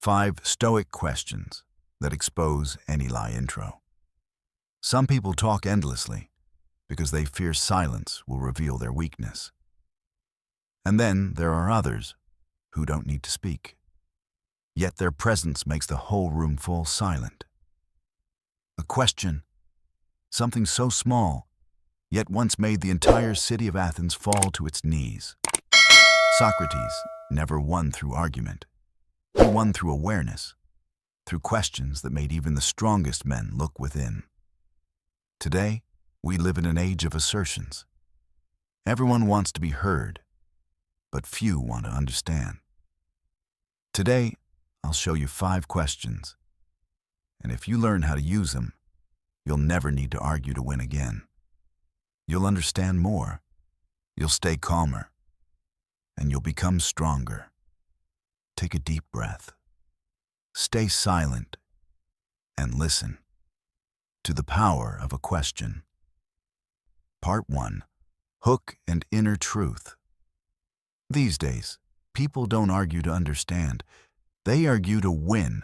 5 Stoic questions that expose any lie intro. Some people talk endlessly because they fear silence will reveal their weakness. And then there are others who don't need to speak, yet their presence makes the whole room fall silent. A question, something so small, yet once made the entire city of Athens fall to its knees. Socrates never won through argument. He won through awareness, through questions that made even the strongest men look within. Today, we live in an age of assertions. Everyone wants to be heard, but few want to understand. Today, I'll show you 5 questions, and if you learn how to use them, you'll never need to argue to win again. You'll understand more, you'll stay calmer, and you'll become stronger. Take a deep breath. Stay silent and listen to the power of a question. Part 1. Hook and Inner Truth. These days, people don't argue to understand. They argue to win,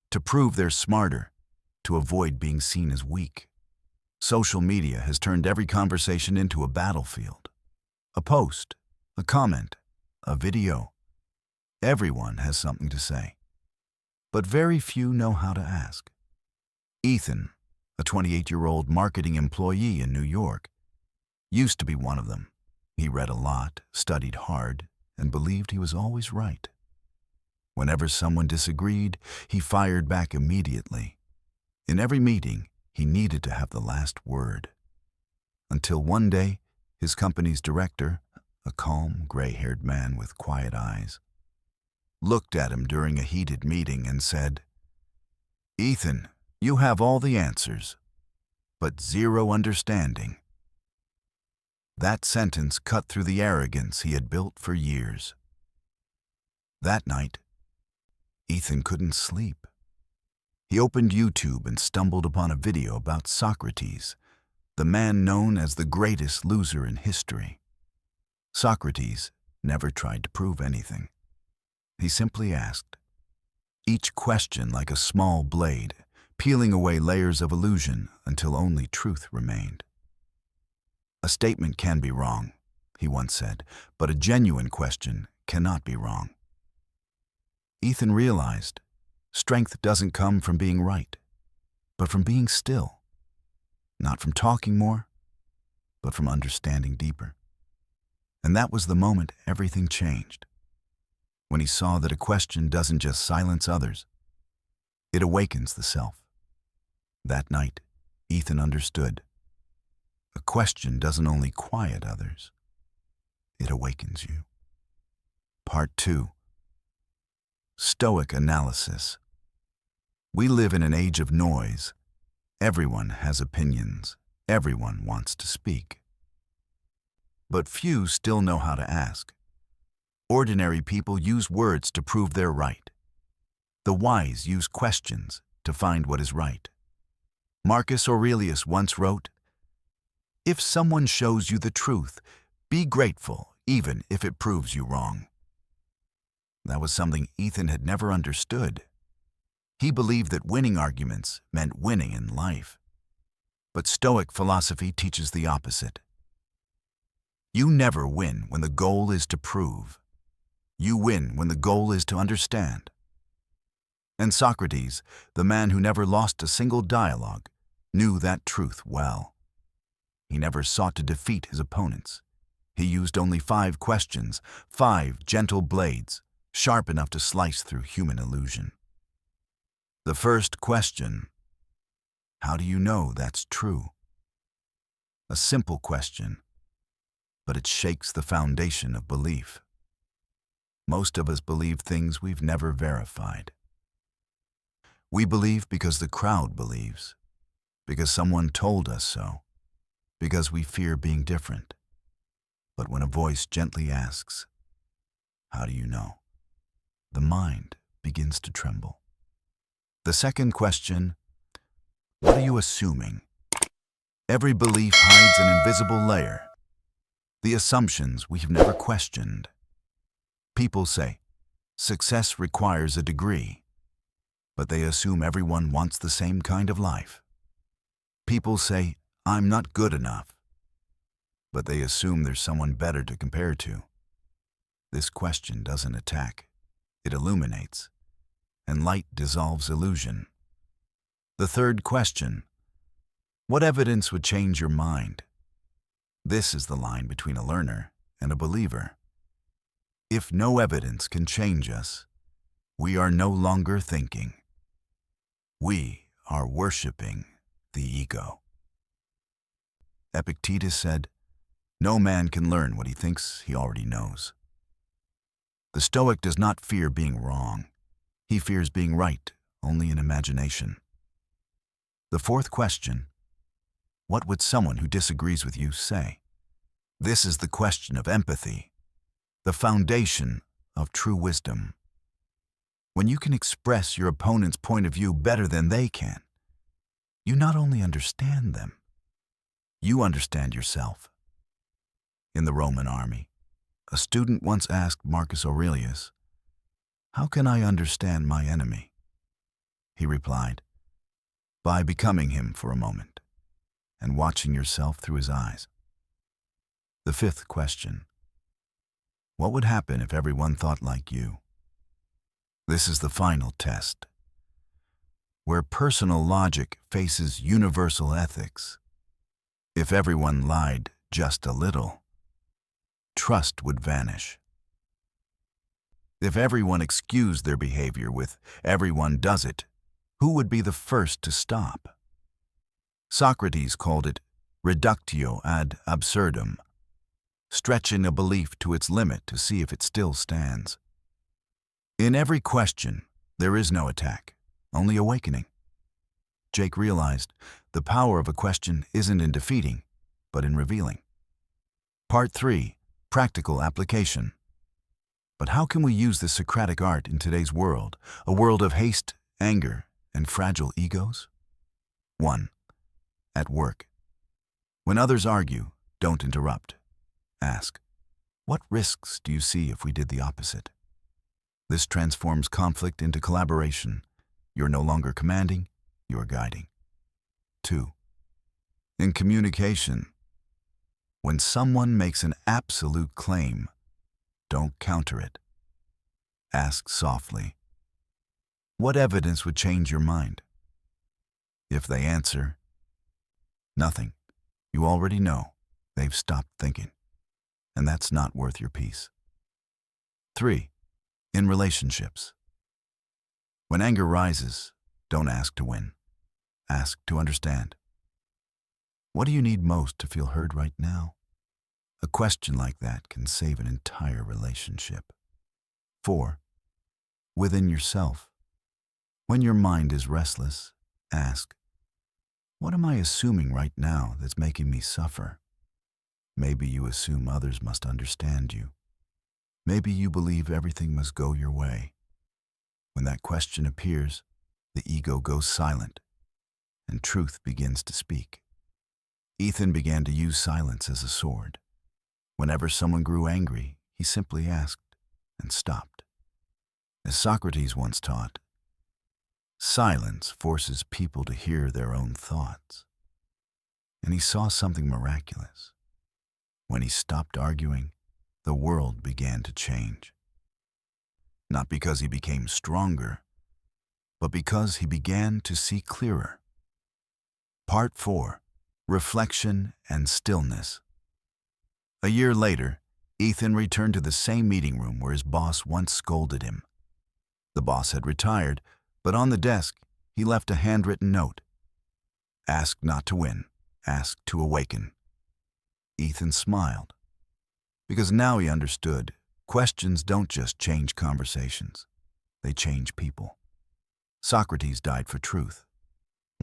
to prove they're smarter, to avoid being seen as weak. Social media has turned every conversation into a battlefield. A post, a comment, a video. Everyone has something to say, but very few know how to ask. Ethan, a 28-year-old marketing employee in New York, used to be one of them. He read a lot, studied hard, and believed he was always right. Whenever someone disagreed, he fired back immediately. In every meeting, he needed to have the last word. Until one day, his company's director, a calm, gray-haired man with quiet eyes, looked at him during a heated meeting and said, "Ethan, you have all the answers, but zero understanding." That sentence cut through the arrogance he had built for years. That night, Ethan couldn't sleep. He opened YouTube and stumbled upon a video about Socrates, the man known as the greatest loser in history. Socrates never tried to prove anything. He simply asked, each question like a small blade, peeling away layers of illusion until only truth remained. "A statement can be wrong," he once said, "but a genuine question cannot be wrong." Ethan realized strength doesn't come from being right, but from being still. Not from talking more, but from understanding deeper. And that was the moment everything changed. When he saw that a question doesn't just silence others, it awakens the self. That night, Ethan understood. A question doesn't only quiet others, it awakens you. Part 2. Stoic Analysis. We live in an age of noise. Everyone has opinions. Everyone wants to speak. But few still know how to ask. Ordinary people use words to prove they're right. The wise use questions to find what is right. Marcus Aurelius once wrote, "If someone shows you the truth, be grateful even if it proves you wrong." That was something Ethan had never understood. He believed that winning arguments meant winning in life. But Stoic philosophy teaches the opposite. You never win when the goal is to prove. You win when the goal is to understand. And Socrates, the man who never lost a single dialogue, knew that truth well. He never sought to defeat his opponents. He used only 5 questions, 5 gentle blades, sharp enough to slice through human illusion. The first question: how do you know that's true? A simple question, but it shakes the foundation of belief. Most of us believe things we've never verified. We believe because the crowd believes, because someone told us so, because we fear being different. But when a voice gently asks, "How do you know?" the mind begins to tremble. The second question: what are you assuming? Every belief hides an invisible layer, the assumptions we have never questioned. People say, success requires a degree. but they assume everyone wants the same kind of life. People say, "I'm not good enough," but they assume there's someone better to compare to. This question doesn't attack, it illuminates, and light dissolves illusion. The third question: what evidence would change your mind? This is the line between a learner and a believer. If no evidence can change us, we are no longer thinking. We are worshiping the ego. Epictetus said, "No man can learn what he thinks he already knows." The Stoic does not fear being wrong. He fears being right, only in imagination. The fourth question: what would someone who disagrees with you say? This is the question of empathy, the foundation of true wisdom. When you can express your opponent's point of view better than they can, you not only understand them, you understand yourself. In the Roman army, a student once asked Marcus Aurelius, "How can I understand my enemy?" He replied, "By becoming him for a moment and watching yourself through his eyes." The fifth question: what would happen if everyone thought like you? This is the final test, where personal logic faces universal ethics. If everyone lied just a little, trust would vanish. If everyone excused their behavior with "everyone does it," who would be the first to stop? Socrates called it reductio ad absurdum, stretching a belief to its limit to see if it still stands. In every question, there is no attack, only awakening. Jake realized the power of a question isn't in defeating, but in revealing. Part 3. Practical application. But how can we use this Socratic art in today's world, a world of haste, anger, and fragile egos? 1. At work. When others argue, don't interrupt. Ask, what risks do you see if we did the opposite? This transforms conflict into collaboration. You're no longer commanding, you're guiding. 2. In communication. When someone makes an absolute claim, don't counter it. Ask softly, what evidence would change your mind? If they answer, nothing, you already know they've stopped thinking, and that's not worth your peace. 3. In relationships. When anger rises, don't ask to win. Ask to understand. What do you need most to feel heard right now? A question like that can save an entire relationship. 4. Within yourself. When your mind is restless, ask, what am I assuming right now that's making me suffer? Maybe you assume others must understand you. Maybe you believe everything must go your way. When that question appears, the ego goes silent, and truth begins to speak. Ethan began to use silence as a sword. Whenever someone grew angry, he simply asked and stopped. As Socrates once taught, silence forces people to hear their own thoughts. And he saw something miraculous. When he stopped arguing, the world began to change. Not because he became stronger, but because he began to see clearer. Part 4. Reflection and stillness. A year later, Ethan returned to the same meeting room where his boss once scolded him. The boss had retired, but on the desk, he left a handwritten note. Ask not to win, ask to awaken. Ethan smiled, because now he understood questions don't just change conversations, they change people. Socrates died for truth,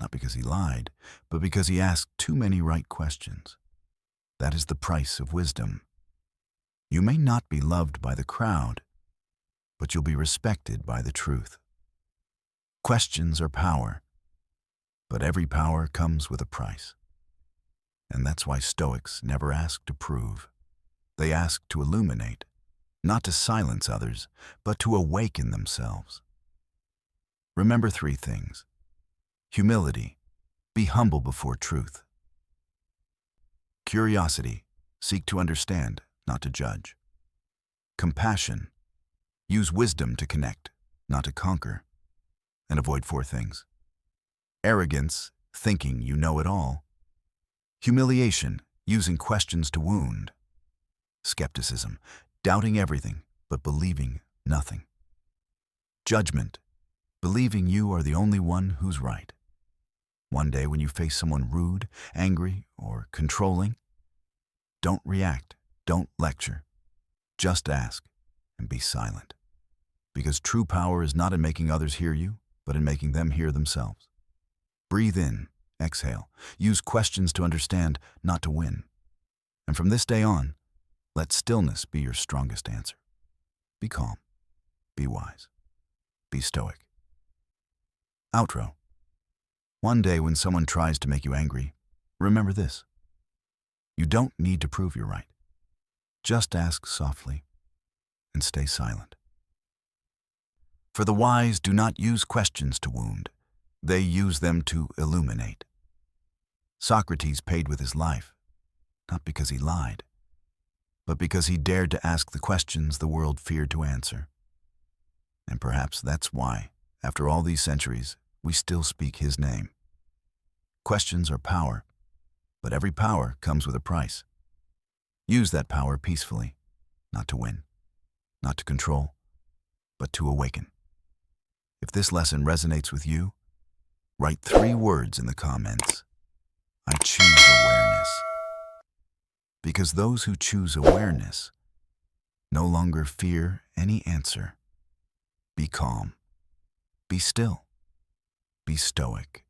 not because he lied, but because he asked too many right questions. That is the price of wisdom. You may not be loved by the crowd, but you'll be respected by the truth. Questions are power, but every power comes with a price. And that's why Stoics never ask to prove. They ask to illuminate, not to silence others, but to awaken themselves. remember three things. Humility, be humble before truth. Curiosity, seek to understand, not to judge. Compassion, use wisdom to connect, not to conquer. And avoid four things. Arrogance, thinking you know it all. Humiliation, using questions to wound. Skepticism, doubting everything but believing nothing. Judgment, believing you are the only one who's right. One day when you face someone rude, angry, or controlling, don't react, don't lecture. Just ask and be silent. Because true power is not in making others hear you, but in making them hear themselves. Breathe in, exhale. Use questions to understand, not to win. And from this day on, let stillness be your strongest answer. Be calm. Be wise. Be stoic. Outro. One day when someone tries to make you angry, remember this. You don't need to prove you're right. Just ask softly and stay silent. For the wise do not use questions to wound. They use them to illuminate. Socrates paid with his life, not because he lied, but because he dared to ask the questions the world feared to answer. And perhaps that's why, after all these centuries, we still speak his name. Questions are power, but every power comes with a price. Use that power peacefully, not to win, not to control, but to awaken. If this lesson resonates with you, write 3 words in the comments. I choose awareness. Because those who choose awareness no longer fear any answer. Be calm. Be still. Be stoic.